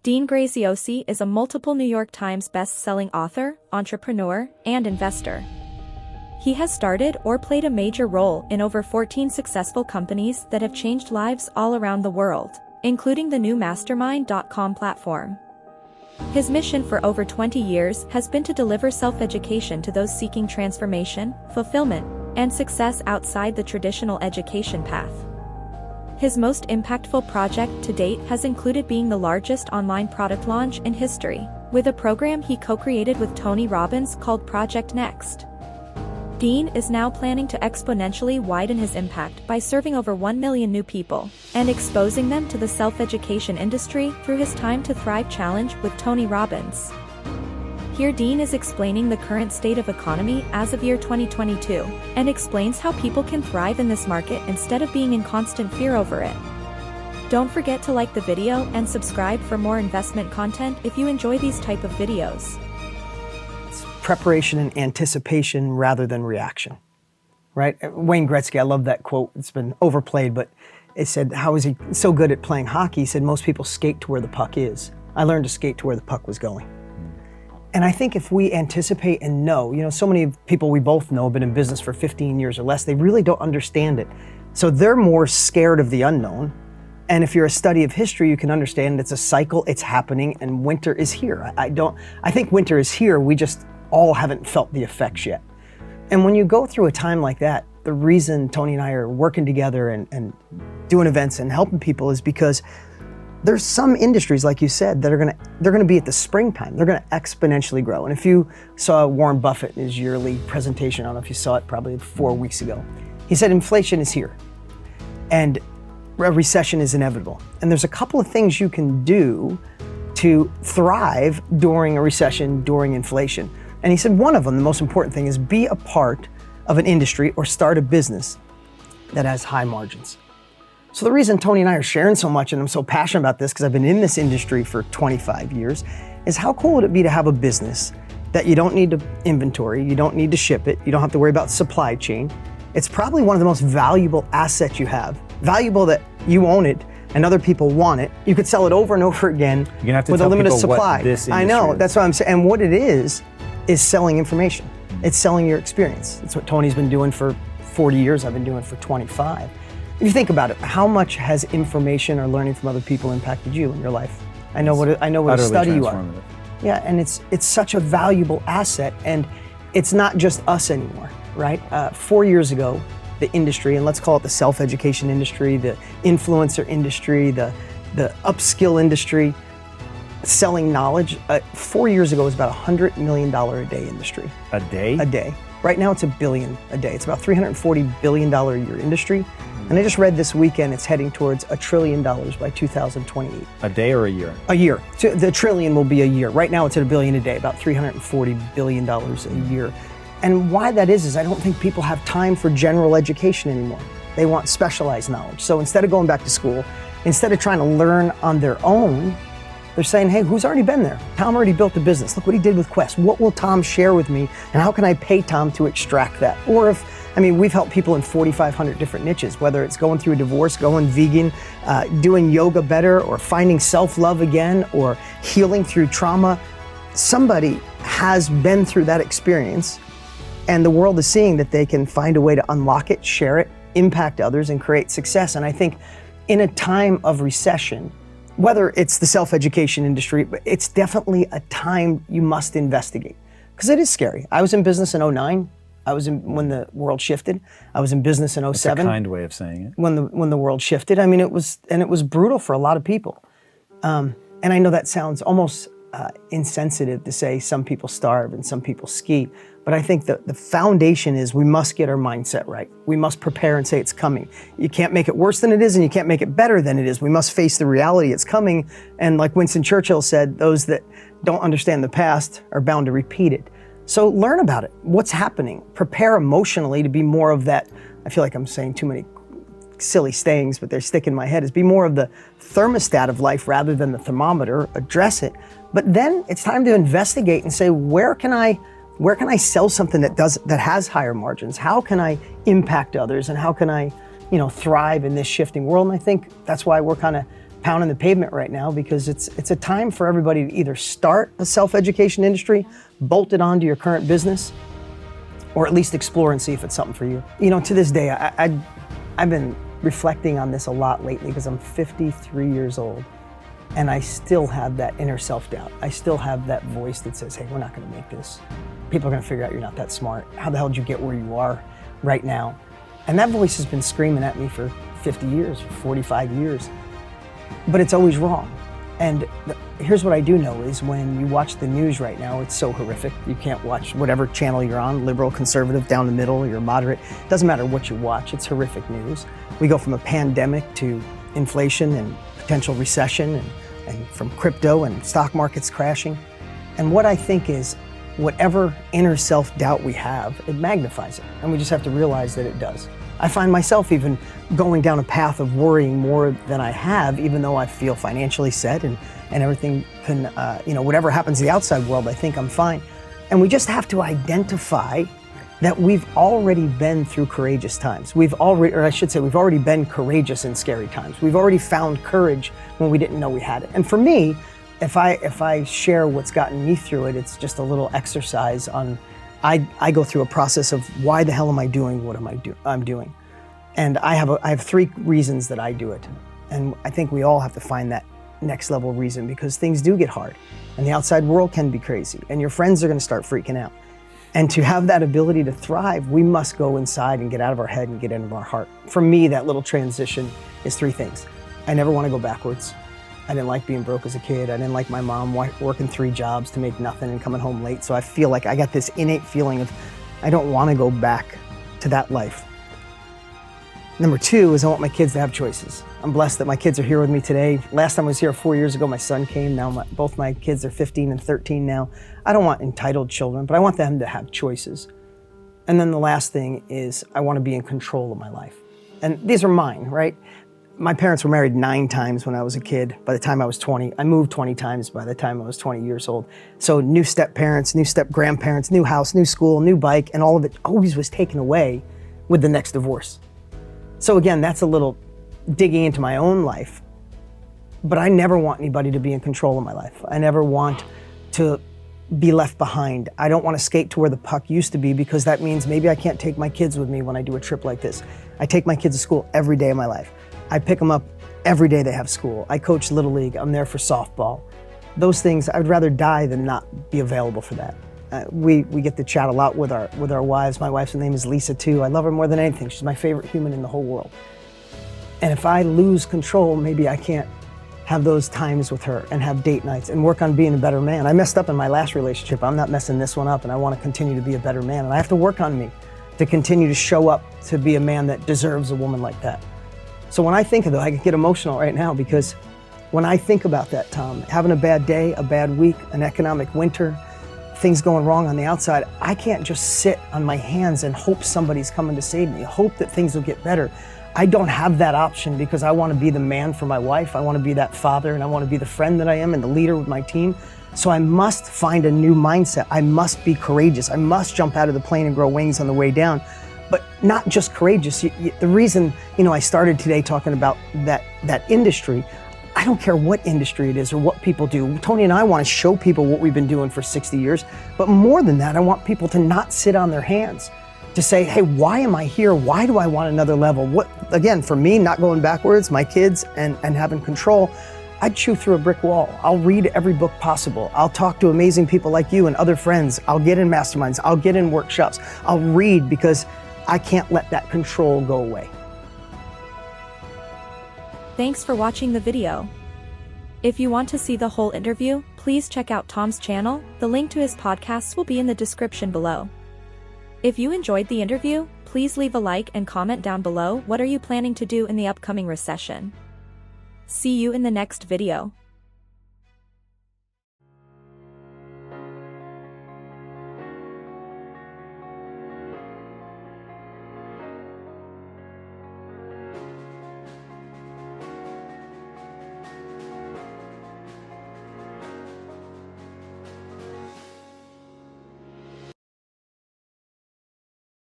Dean Graziosi is a multiple New York Times best-selling author, entrepreneur, and investor. He has started or played a major role in over 14 successful companies that have changed lives all around the world, including the new Mastermind.com platform. His mission for over 20 years has been to deliver self-education to those seeking transformation, fulfillment, and success outside the traditional education path. His most impactful project to date has included being the largest online product launch in history, with a program he co-created with Tony Robbins called Project Next. Dean is now planning to exponentially widen his impact by serving over 1 million new people and exposing them to the self-education industry through his Time to Thrive challenge with Tony Robbins. Here Dean is explaining the current state of economy as of year 2022 and explains how people can thrive in this market instead of being in constant fear over it. Don't forget to like the video and subscribe for more investment content if you enjoy these type of videos. Preparation and anticipation rather than reaction, right? Wayne Gretzky, I love that quote. It's been overplayed, but it said, how is he so good at playing hockey? He said, most people skate to where the puck is. I learned to skate to where the puck was going. And I think if we anticipate and know, so many people we both know have been in business for 15 years or less, they really don't understand it. So they're more scared of the unknown. And if you're a study of history, you can understand it's a cycle, it's happening, and winter is here. I think winter is here, we just all haven't felt the effects yet. And when you go through a time like that, the reason Tony and I are working together and doing events and helping people is because there's some industries, like you said, that they're gonna be at the springtime. They're gonna exponentially grow. And if you saw Warren Buffett in his yearly presentation, I don't know if you saw it, probably 4 weeks ago, he said inflation is here and a recession is inevitable. And there's a couple of things you can do to thrive during a recession, during inflation. And he said one of them, the most important thing, is be a part of an industry or start a business that has high margins. So the reason Tony and I are sharing so much, and I'm so passionate about this because I've been in this industry for 25 years, is how cool would it be to have a business that you don't need to inventory, you don't need to ship it, you don't have to worry about supply chain. It's probably one of the most valuable assets you have. Valuable that you own it and other people want it. You could sell it over and over again with a limited supply. I know, that's what I'm saying. And what it is selling information. It's selling your experience. It's what Tony's been doing for 40 years, I've been doing for 25. If you think about it, how much has information or learning from other people impacted you in your life? I know what a study you are. Yeah, and it's such a valuable asset, and it's not just us anymore, right? 4 years ago, the industry, and let's call it the self-education industry, the influencer industry, the upskill industry, selling knowledge, 4 years ago was about $100 million a day industry. A day? A day. Right now it's $1 billion a day. It's about $340 billion a year industry. And I just read this weekend it's heading towards $1 trillion by 2028. A day or a year? A year. So the trillion will be a year. Right now it's at $1 billion a day, about $340 billion a year. And why that is I don't think people have time for general education anymore. They want specialized knowledge. So instead of going back to school, instead of trying to learn on their own, they're saying, hey, who's already been there? Tom already built a business. Look what he did with Quest. What will Tom share with me? And how can I pay Tom to extract that? Or we've helped people in 4,500 different niches, whether it's going through a divorce, going vegan, doing yoga better, or finding self-love again, or healing through trauma. Somebody has been through that experience, and the world is seeing that they can find a way to unlock it, share it, impact others, and create success. And I think in a time of recession, whether it's the self-education industry, but it's definitely a time you must investigate because it is scary. I was in business in 2009. When the world shifted. I was in business in 2007. That's a kind way of saying it. When the world shifted. It was brutal for a lot of people. And I know that sounds almost insensitive to say some people starve and some people ski, but I think that the foundation is we must get our mindset right. We must prepare and say it's coming. You can't make it worse than it is, and you can't make it better than it is. We must face the reality it's coming. And like Winston Churchill said, those that don't understand the past are bound to repeat it. So learn about it. What's happening? Prepare emotionally to be more of that. I feel like I'm saying too many silly sayings, but they're sticking in my head. Is be more of the thermostat of life rather than the thermometer. Address it. But then it's time to investigate and say, where can I sell something that has higher margins? How can I impact others? And how can I, thrive in this shifting world? And I think that's why we're kind of pounding the pavement right now because it's a time for everybody to either start a self-education industry, bolt it onto your current business, or at least explore and see if it's something for you. You know, to this day, I've been reflecting on this a lot lately because I'm 53 years old and I still have that inner self-doubt. I still have that voice that says, hey, we're not gonna make this. People are gonna figure out you're not that smart. How the hell did you get where you are right now? And that voice has been screaming at me for 50 years, 45 years, but it's always wrong. And here's what I do know is when you watch the news right now, it's so horrific. You can't watch whatever channel you're on, liberal, conservative, down the middle, you're moderate. Doesn't matter what you watch, it's horrific news. We go from a pandemic to inflation and potential recession and from crypto and stock markets crashing. And what I think is whatever inner self-doubt we have, it magnifies it. And we just have to realize that it does. I find myself even going down a path of worrying more than I have, even though I feel financially set and everything can, whatever happens in the outside world, I think I'm fine. And we just have to identify that we've already been through courageous times. We've already been courageous in scary times. We've already found courage when we didn't know we had it. And for me, if I share what's gotten me through it, it's just a little exercise on, I go through a process of why the hell am I doing what I'm doing? And I have 3 reasons that I do it. And I think we all have to find that next level reason because things do get hard and the outside world can be crazy and your friends are gonna start freaking out. And to have that ability to thrive, we must go inside and get out of our head and get into our heart. For me, that little transition is 3 things. I never wanna go backwards. I didn't like being broke as a kid. I didn't like my mom working 3 jobs to make nothing and coming home late. So I feel like I got this innate feeling of, I don't want to go back to that life. Number 2 is I want my kids to have choices. I'm blessed that my kids are here with me today. Last time I was here 4 years ago, my son came. Now both my kids are 15 and 13 now. I don't want entitled children, but I want them to have choices. And then the last thing is I want to be in control of my life. And these are mine, right? My parents were married 9 times when I was a kid. By the time I was 20, I moved 20 times by the time I was 20 years old. So new step parents, new step grandparents, new house, new school, new bike, and all of it always was taken away with the next divorce. So again, that's a little digging into my own life, but I never want anybody to be in control of my life. I never want to be left behind. I don't want to skate to where the puck used to be because that means maybe I can't take my kids with me when I do a trip like this. I take my kids to school every day of my life. I pick them up every day they have school. I coach Little League. I'm there for softball. Those things, I would rather die than not be available for that. We get to chat a lot with our wives. My wife's name is Lisa too. I love her more than anything. She's my favorite human in the whole world. And if I lose control, maybe I can't have those times with her and have date nights and work on being a better man. I messed up in my last relationship. I'm not messing this one up and I want to continue to be a better man. And I have to work on me to continue to show up to be a man that deserves a woman like that. So when I think of it, I get emotional right now because when I think about that, Tom, having a bad day, a bad week, an economic winter, things going wrong on the outside, I can't just sit on my hands and hope somebody's coming to save me, hope that things will get better. I don't have that option because I want to be the man for my wife. I want to be that father and I want to be the friend that I am and the leader with my team. So I must find a new mindset. I must be courageous. I must jump out of the plane and grow wings on the way down. But not just courageous. The reason, I started today talking about that industry, I don't care what industry it is or what people do. Tony and I want to show people what we've been doing for 60 years. But more than that, I want people to not sit on their hands, to say, hey, why am I here? Why do I want another level? Again, for me, not going backwards, my kids and having control, I'd chew through a brick wall. I'll read every book possible. I'll talk to amazing people like you and other friends. I'll get in masterminds. I'll get in workshops. I'll read because I can't let that control go away. Thanks for watching the video. If you want to see the whole interview, please check out Tom's channel. The link to his podcasts will be in the description below. If you enjoyed the interview, please leave a like and comment down below. What are you planning to do in the upcoming recession? See you in the next video.